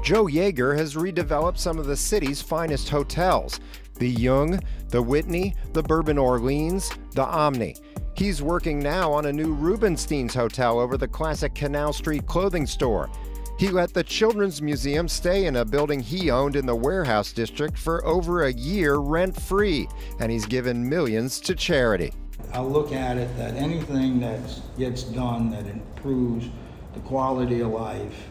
Joe Yeager has redeveloped some of the city's finest hotels: the Jung, the Whitney, the Bourbon Orleans, the Omni. He's working now on a new Rubenstein's hotel over the classic Canal Street clothing store. He let the Children's Museum stay in a building he owned in the warehouse district for over a year rent-free, and he's given millions to charity. I look at it that anything that gets done that improves the quality of life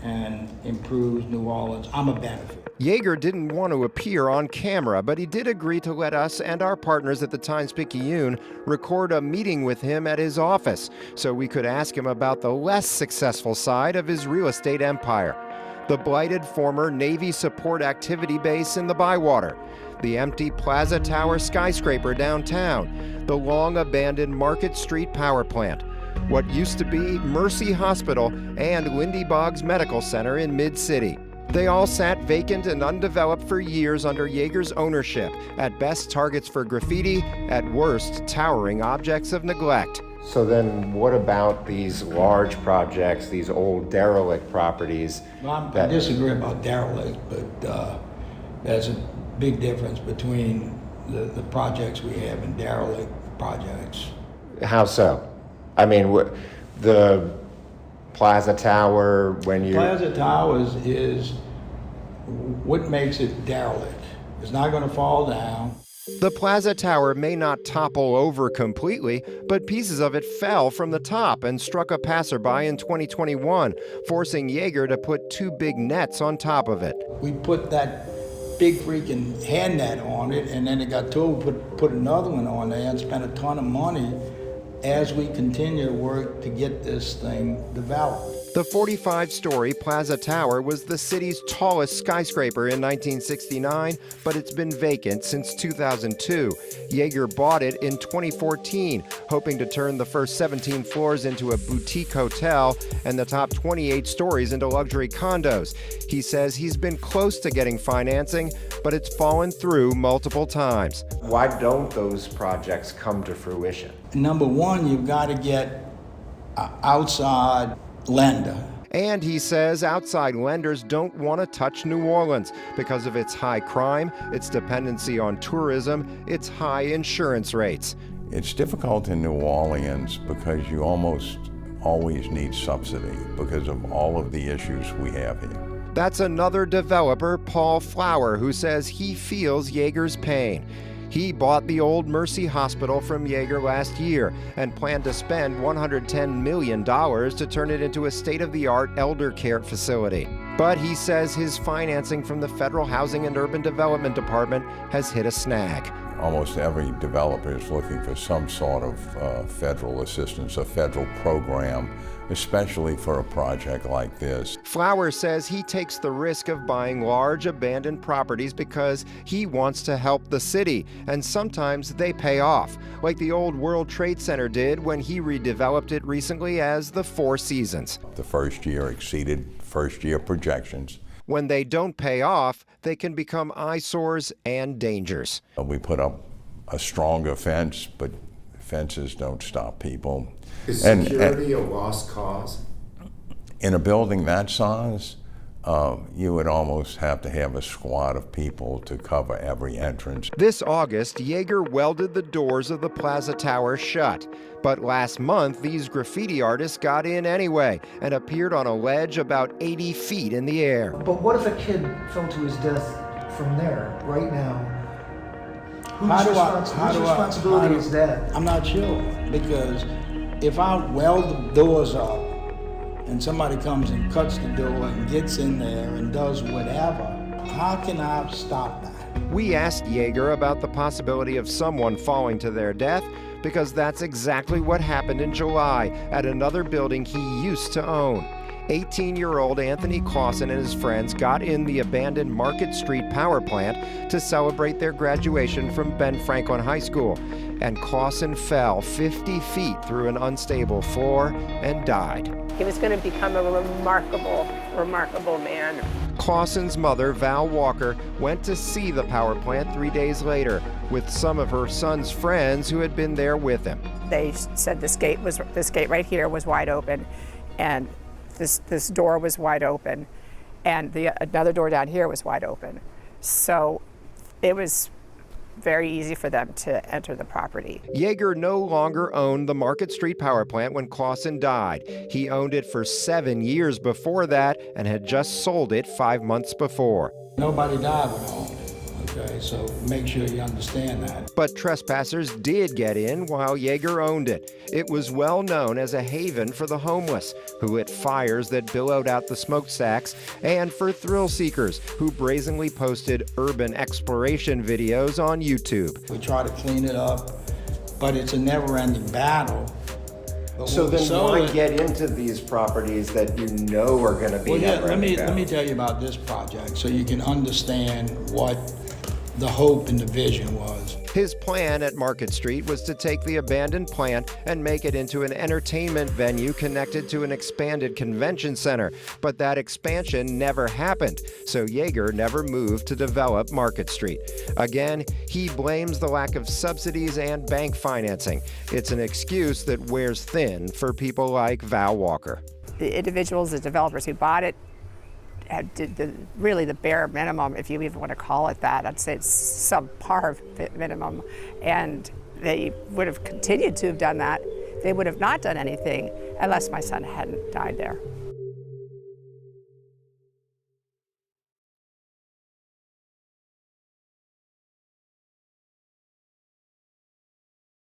and improves New Orleans, I'm a benefit. Yeager didn't want to appear on camera, but he did agree to let us and our partners at the Times-Picayune record a meeting with him at his office so we could ask him about the less successful side of his real estate empire: the blighted former Navy support activity base in the Bywater, the empty Plaza Tower skyscraper downtown, the long-abandoned Market Street power plant, what used to be Mercy Hospital and Lindy Boggs Medical Center in Mid-City. They all sat vacant and undeveloped for years under Yeager's ownership, at best targets for graffiti, at worst towering objects of neglect. So then what about these large projects, these old derelict properties? Well, I disagree about derelict, but there's a big difference between the projects we have and derelict projects. How so? I mean, the Plaza Tower, when you... Plaza Tower is what makes it derelict. It's not going to fall down. The Plaza Tower may not topple over completely, but pieces of it fell from the top and struck a passerby in 2021, forcing Yeager to put two big nets on top of it. We put that big freaking hand net on it, and then it got told put another one on there and spent a ton of money as we continue to work to get this thing developed. The 45-story Plaza Tower was the city's tallest skyscraper in 1969, but it's been vacant since 2002. Yeager bought it in 2014, hoping to turn the first 17 floors into a boutique hotel and the top 28 stories into luxury condos. He says he's been close to getting financing, but it's fallen through multiple times. Why don't those projects come to fruition? Number one, you've got to get an outside lender. And he says outside lenders don't want to touch New Orleans because of its high crime, its dependency on tourism, its high insurance rates. It's difficult in New Orleans because you almost always need subsidy because of all of the issues we have here. That's another developer, Paul Flower, who says he feels Yeager's pain. He bought the old Mercy Hospital from Yeager last year and planned to spend $110 million to turn it into a state-of-the-art elder care facility. But he says his financing from the Federal Housing and Urban Development Department has hit a snag. Almost every developer is looking for some sort of federal assistance, a federal program, especially for a project like this. Flower says he takes the risk of buying large abandoned properties because he wants to help the city, and sometimes they pay off, like the old World Trade Center did when he redeveloped it recently as the Four Seasons. The first year exceeded first-year projections. When they don't pay off, they can become eyesores and dangers. We put up a stronger fence, but fences don't stop people. Is security a lost cause? In a building that size, you would almost have to have a squad of people to cover every entrance. This August, Yeager welded the doors of the Plaza Tower shut. But last month, these graffiti artists got in anyway and appeared on a ledge about 80 feet in the air. But what if a kid fell to his death from there, right now? Whose responsibility is that? I'm not sure, because if I weld the doors up and somebody comes and cuts the door and gets in there and does whatever, how can I stop that? We asked Yeager about the possibility of someone falling to their death, because that's exactly what happened in July at another building he used to own. 18-year-old Anthony Clausen and his friends got in the abandoned Market Street power plant to celebrate their graduation from Ben Franklin High School. And Clausen fell 50 feet through an unstable floor and died. He was going to become a remarkable man. Clausen's mother, Val Walker, went to see the power plant 3 days later with some of her son's friends who had been there with him. They said this gate right here was wide open, and this door was wide open, and another door down here was wide open. So it was very easy for them to enter the property. Yeager no longer owned the Market Street power plant when Clausen died. He owned it for 7 years before that and had just sold it 5 months before. Nobody died when I owned it. Okay, so make sure you understand that. But trespassers did get in while Yeager owned it. It was well known as a haven for the homeless, who lit fires that billowed out the smokestacks, and for thrill seekers, who brazenly posted urban exploration videos on YouTube. We try to clean it up, but it's a never-ending battle. But So when we then sold why it- get into these properties that you know are going to be Well, yeah, never let me ending? tell you about this project so you can understand what the hope and the vision was. His plan at Market Street was to take the abandoned plant and make it into an entertainment venue connected to an expanded convention center. But that expansion never happened, so Yeager never moved to develop Market Street. Again, he blames the lack of subsidies and bank financing. It's an excuse that wears thin for people like Val Walker. The individuals, the developers who bought it, did really the bare minimum, if you even want to call it that. I'd say it's subpar minimum. And they would have continued to have done that. They would have not done anything unless my son hadn't died there.